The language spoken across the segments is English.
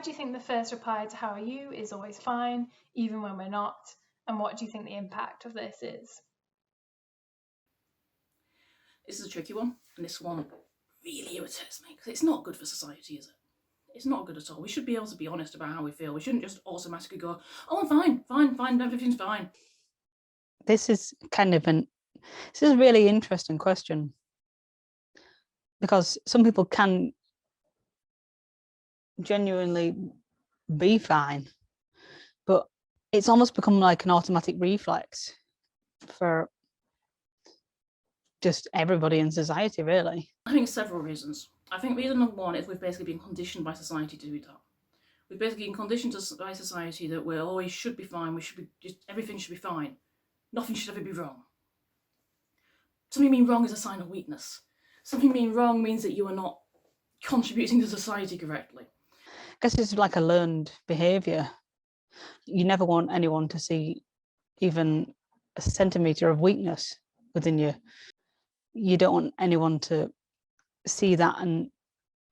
do you think the first reply to "How are you?" is always fine, even when we're not? And what do you think the impact of this is? This is a tricky one, and this one really irritates me because it's not good for society, is it? It's not good at all. We should be able to be honest about how we feel. We shouldn't just automatically go, "Oh, I'm fine, everything's fine." This is a really interesting question, because some people can genuinely be fine, but it's almost become like an automatic reflex for just everybody in society, really. I think several reasons. I think reason number one is we've basically been conditioned by society to do that. We've basically been conditioned by society that we always should be fine. Everything should be fine. Nothing should ever be wrong. Something being wrong is a sign of weakness. Something being wrong means that you are not contributing to society correctly. I guess it's like a learned behaviour. You never want anyone to see even a centimetre of weakness within you. You don't want anyone to see that and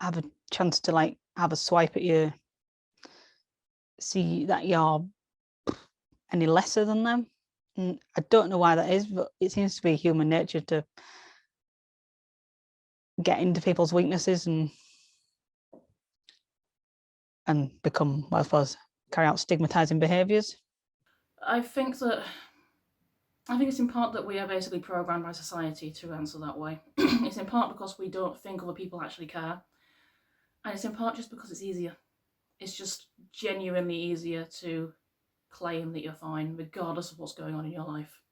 have a chance to like have a swipe at you, see that you're any lesser than them. And I don't know why that is, but it seems to be human nature to get into people's weaknesses and become, well, I suppose, carry out stigmatizing behaviours. I think it's in part that we are basically programmed by society to answer that way. It's in part because we don't think other people actually care. And it's in part just because it's easier. It's just genuinely easier to claim that you're fine, regardless of what's going on in your life.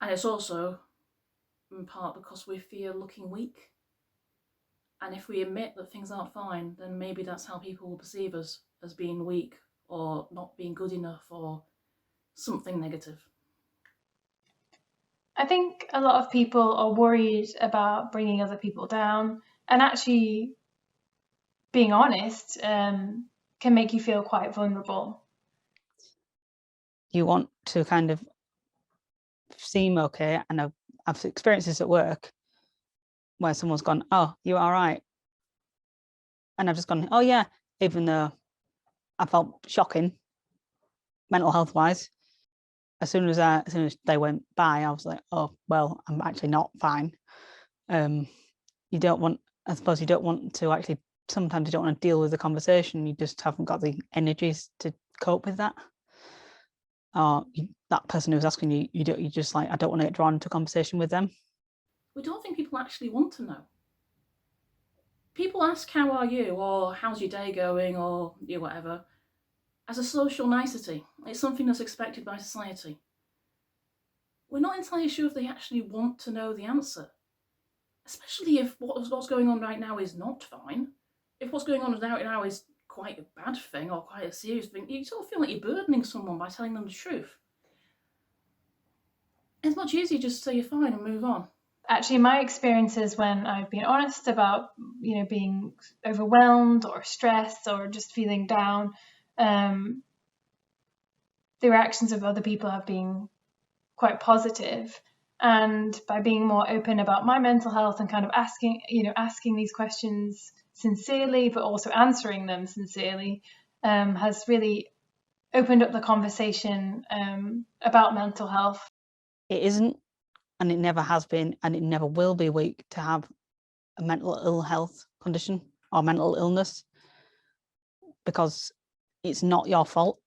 And it's also in part because we fear looking weak. And if we admit that things aren't fine, then maybe that's how people will perceive us, as being weak or not being good enough or something negative. I think a lot of people are worried about bringing other people down, and actually being honest can make you feel quite vulnerable. You want to kind of seem okay, and I've experienced this at work where someone's gone, "Oh, you're all right," and I've just gone, "Oh yeah," even though I felt shocking mental health wise. As soon as they went by, I was like, "Oh well, I'm actually not fine." You don't want, I suppose, you don't want to actually. Sometimes you don't want to deal with the conversation. You just haven't got the energies to cope with that. Or that person who's asking you, you just like, I don't want to get drawn into a conversation with them. We don't think people actually want to know. People ask, "How are you?" or "How's your day going?" or whatever, as a social nicety. It's something that's expected by society. We're not entirely sure if they actually want to know the answer, especially if what's going on right now is not fine. If what's going on right now is quite a bad thing or quite a serious thing, you sort of feel like you're burdening someone by telling them the truth. It's much easier just to say you're fine and move on. Actually, my experiences when I've been honest about, being overwhelmed or stressed or just feeling down, the reactions of other people have been quite positive. And by being more open about my mental health and kind of asking these questions sincerely, but also answering them sincerely, has really opened up the conversation about mental health. It isn't, and it never has been, and it never will be weak to have a mental ill health condition or mental illness, because it's not your fault.